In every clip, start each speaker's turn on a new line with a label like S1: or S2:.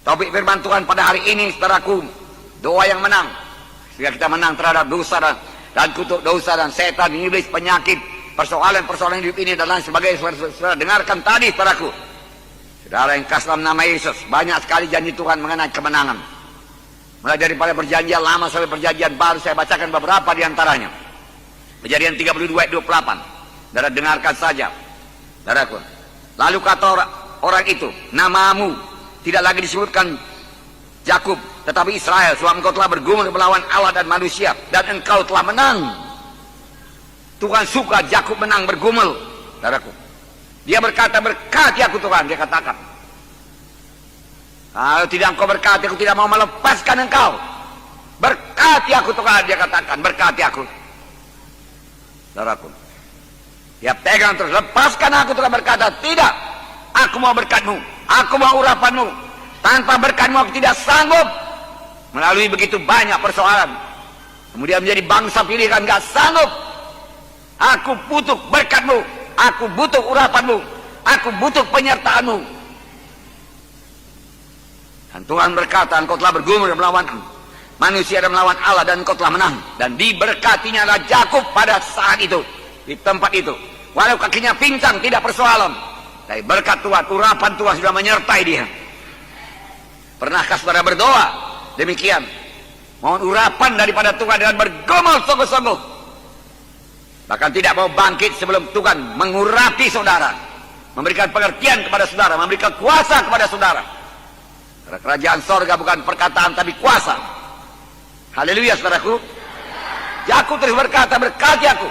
S1: Taufik firman Tuhan pada hari ini, saudaraku, doa yang menang sehingga kita menang terhadap dosa dan kutuk dosa dan setan, iblis, penyakit, persoalan-persoalan hidup ini dan lain sebagainya. Saudara dengarkan tadi, saudaraku, saudara yang kasih dalam nama Yesus, banyak sekali janji Tuhan mengenai kemenangan. Mulai daripada perjanjian lama sampai perjanjian baru, saya bacakan beberapa di antaranya. Kejadian 32 ayat 28. Saudara dengarkan saja, saudaraku. Lalu kata orang itu, namamu tidak lagi disebutkan Yakub, tetapi Israel, sebab engkau telah bergumul melawan Allah dan manusia, dan engkau telah menang. Tuhan suka Yakub menang bergumul, saudaraku. Dia berkata, berkati aku Tuhan, dia katakan. Kalau tidak engkau berkati, aku tidak mau melepaskan engkau. Berkati aku Tuhan, dia katakan, berkati aku. Saudaraku, dia pegang terus, lepaskan aku Tuhan, berkata, tidak, aku mau berkatmu, aku mau urapanmu. Tanpa berkatmu aku tidak sanggup. Melalui begitu banyak persoalan, kemudian menjadi bangsa pilihan, gak sanggup. Aku butuh berkatmu, aku butuh urapanmu, aku butuh penyertaanmu. Dan Tuhan berkata, engkau telah bergumul melawan manusia dan melawan Allah, dan engkau telah menang. Dan diberkatinya adalah Yakub pada saat itu, di tempat itu. Walau kakinya pincang, tidak persoalan, tapi berkat Tuhan, urapan Tuhan sudah menyertai dia. Pernahkah saudara berdoa demikian? Mohon urapan daripada Tuhan dengan bergumul sungguh-sungguh. Bahkan tidak mau bangkit sebelum Tuhan mengurapi saudara, memberikan pengertian kepada saudara, memberikan kuasa kepada saudara. Kerajaan sorga bukan perkataan tapi kuasa. Haleluya, saudaraku. Yakub terus berkata, berkati aku.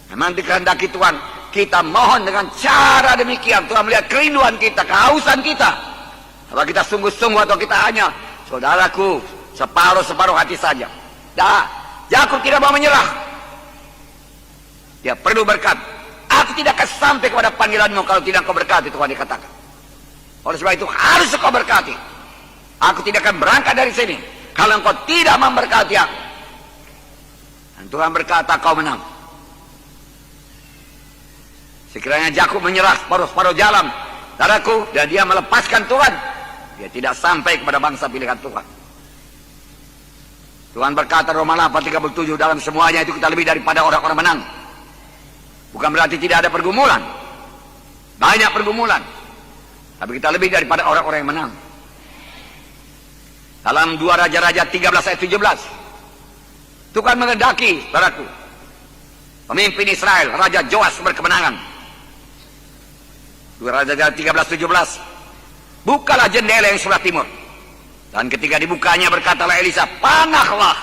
S1: Memang dikehendaki Tuhan, kita mohon dengan cara demikian. Tuhan melihat kerinduan kita, kehausan kita. Apa kita sungguh-sungguh atau kita hanya, saudaraku, separuh-separuh hati saja. Yakub tidak mau menyerah. Dia perlu berkat. Aku tidak akan sampai kepada panggilanmu kalau tidak kau berkati, Tuhan dikatakan. Oleh sebab itu harus kau berkati. Aku tidak akan berangkat dari sini kalau engkau tidak memberkati aku. Dan Tuhan berkata, kau menang. Sekiranya Yakub menyerah separuh-separuh jalan, saudaraku, dan dia melepaskan Tuhan, dia tidak sampai kepada bangsa pilihan Tuhan. Tuhan berkata Roma 8:37, dalam semuanya itu kita lebih daripada orang-orang menang. Bukan berarti tidak ada pergumulan. Banyak pergumulan. Tapi kita lebih daripada orang-orang yang menang. Dalam 2 Raja-Raja 13 ayat 17, Tuhan mengendaki, saudaraku, pemimpin Israel, Raja Joas berkemenangan. 2 Raja-Raja 13:17, bukalah jendela yang sebelah timur. Dan ketika dibukanya berkatalah Elisa, panahlah.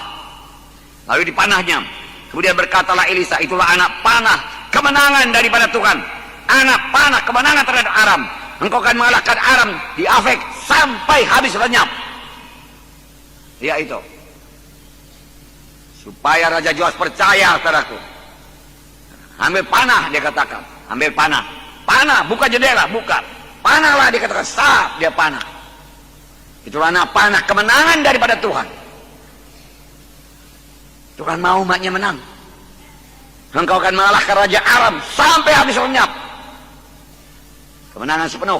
S1: Lalu dipanahnya. Kemudian berkatalah Elisa, itulah anak panah kemenangan daripada Tuhan. Anak panah kemenangan terhadap Aram. Engkau akan mengalahkan Aram di Afek sampai habis lenyap. Ya itu. Supaya Raja Joas percaya, saudaraku. Ambil panah, dia katakan. Ambil panah. Panah, buka jendela, buka. Panahlah, dia katakan. Sah, dia panah. Itulah anak panah kemenangan daripada Tuhan. Tuhan mau umatnya menang. Engkau akan mengalahkan Raja Aram sampai habis lenyap. Kemenangan sepenuh.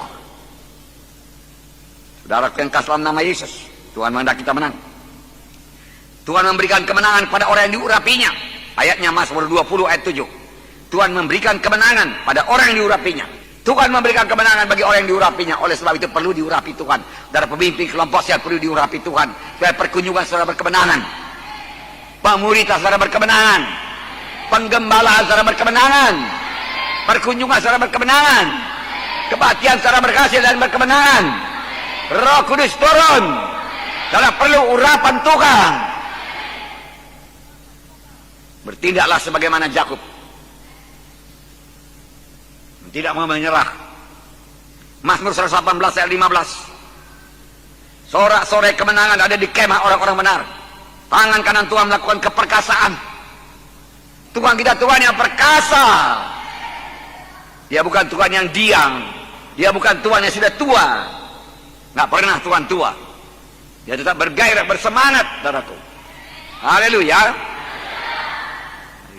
S1: Saudara yang kasih dalam nama Yesus, Tuhan menghendaki kita menang. Tuhan memberikan kemenangan pada orang yang diurapinya. Ayatnya Mazmur 20 ayat 7. Tuhan memberikan kemenangan pada orang yang diurapinya. Tuhan memberikan kemenangan bagi orang yang diurapinya. Oleh sebab itu perlu diurapi Tuhan. Dari pemimpin kelompok sehat perlu diurapi Tuhan. Supaya perkunjungan saudara berkemenangan. Pemuritan saudara berkemenangan. Penggembala saudara berkemenangan. Perkunjungan saudara berkemenangan. Kebaktian secara berhasil dan berkemenangan. Roh Kudus turun. Karena perlu urapan Tuhan. Bertindaklah sebagaimana Yakub. Tidak mau menyerah. Mazmur 118 ayat 15. Sorak-sorai kemenangan ada di kemah orang-orang benar. Tangan kanan Tuhan melakukan keperkasaan. Tuhan kita Tuhan yang perkasa. Dia bukan Tuhan yang diam. Dia bukan Tuhan yang sudah tua. Nggak pernah Tuhan tua. Dia tetap bergairah, bersemangat, saudaraku. Haleluya.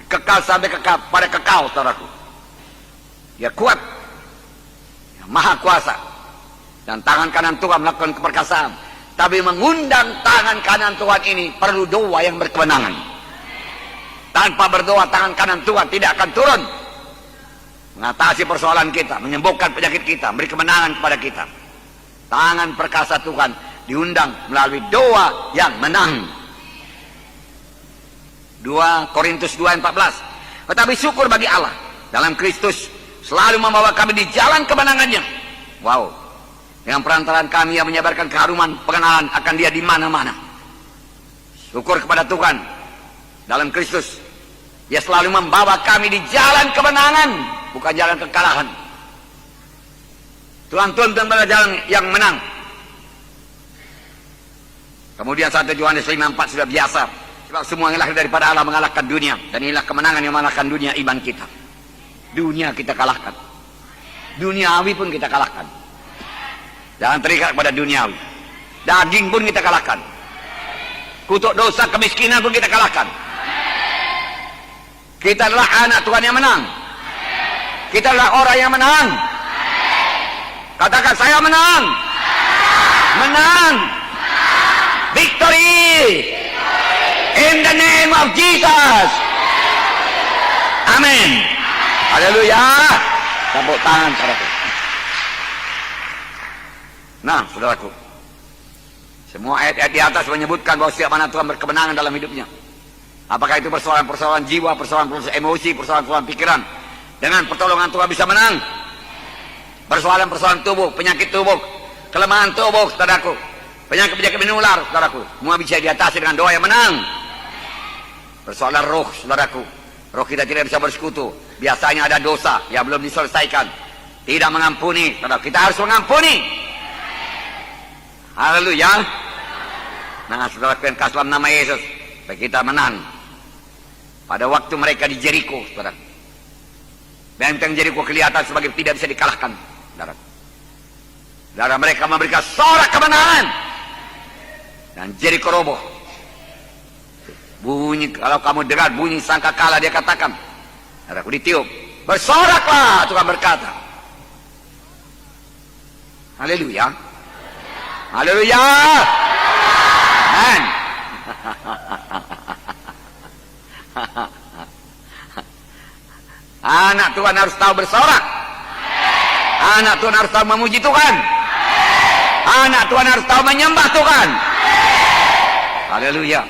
S1: Kekal sampai kekal, pada kekal, saudaraku. Dia kuat. Dia maha kuasa. Dan tangan kanan Tuhan melakukan keperkasaan. Tapi mengundang tangan kanan Tuhan ini perlu doa yang berkemenangan. Tanpa berdoa tangan kanan Tuhan tidak akan turun. Mengatasi persoalan kita, menyembuhkan penyakit kita, memberi kemenangan kepada kita. Tangan perkasa Tuhan diundang melalui doa yang menang. 2 Korintus 2:14. Tetapi syukur bagi Allah dalam Kristus selalu membawa kami di jalan kemenangannya. Wow. Dengan perantaraan kami yang menyebarkan keharuman pengenalan akan Dia di mana-mana. Syukur kepada Tuhan dalam Kristus. Dia selalu membawa kami di jalan kemenangan, bukan jalan kekalahan. Tuhan tuntun pada jalan yang menang. Kemudian 1 Yohanes 5:4 sudah biasa. Sebab semua yang lahir daripada Allah mengalahkan dunia. Dan inilah kemenangan yang mengalahkan dunia, iman kita. Dunia kita kalahkan. Duniawi pun kita kalahkan. Jangan terikat pada duniawi. Daging pun kita kalahkan. Kutuk dosa, kemiskinan pun kita kalahkan. Kita adalah anak Tuhan yang menang. Kita adalah orang yang menang. Katakan, saya menang. Menang. Victory. In the name of Jesus. Amin. Haleluya. Tepuk tangan saudaraku. Nah, saudaraku, semua ayat-ayat di atas menyebutkan bahwa setiap anak Tuhan berkemenangan dalam hidupnya. Apakah itu persoalan-persoalan jiwa, persoalan-persoalan emosi, persoalan-persoalan pikiran. Dengan pertolongan Tuhan bisa menang. Persoalan-persoalan tubuh, penyakit tubuh, kelemahan tubuh, saudaraku, penyakit-penyakit menular, saudaraku, semua bisa diatasi dengan doa yang menang. Persoalan roh, saudaraku, roh kita tidak bisa bersekutu. Biasanya ada dosa yang belum diselesaikan, tidak mengampuni, saudara. Kita harus mengampuni. Haleluya. Nah, saudara, kasih dalam nama Yesus, supaya kita menang. Pada waktu mereka di Jericho, saudara, benteng Jericho kelihatan sebagai tidak bisa dikalahkan, saudara. Saudara, mereka memberikan sorak kemenangan, dan Jericho roboh. Bunyi, kalau kamu dengar bunyi sangkakala, dia katakan, saudaraku, ditiup, bersoraklah, Tuhan berkata. Haleluya. Haleluya. Amen. Anak Tuhan harus tahu bersorak. Anak Tuhan harus tahu memuji Tuhan. Anak Tuhan harus tahu menyembah Tuhan. Haleluya.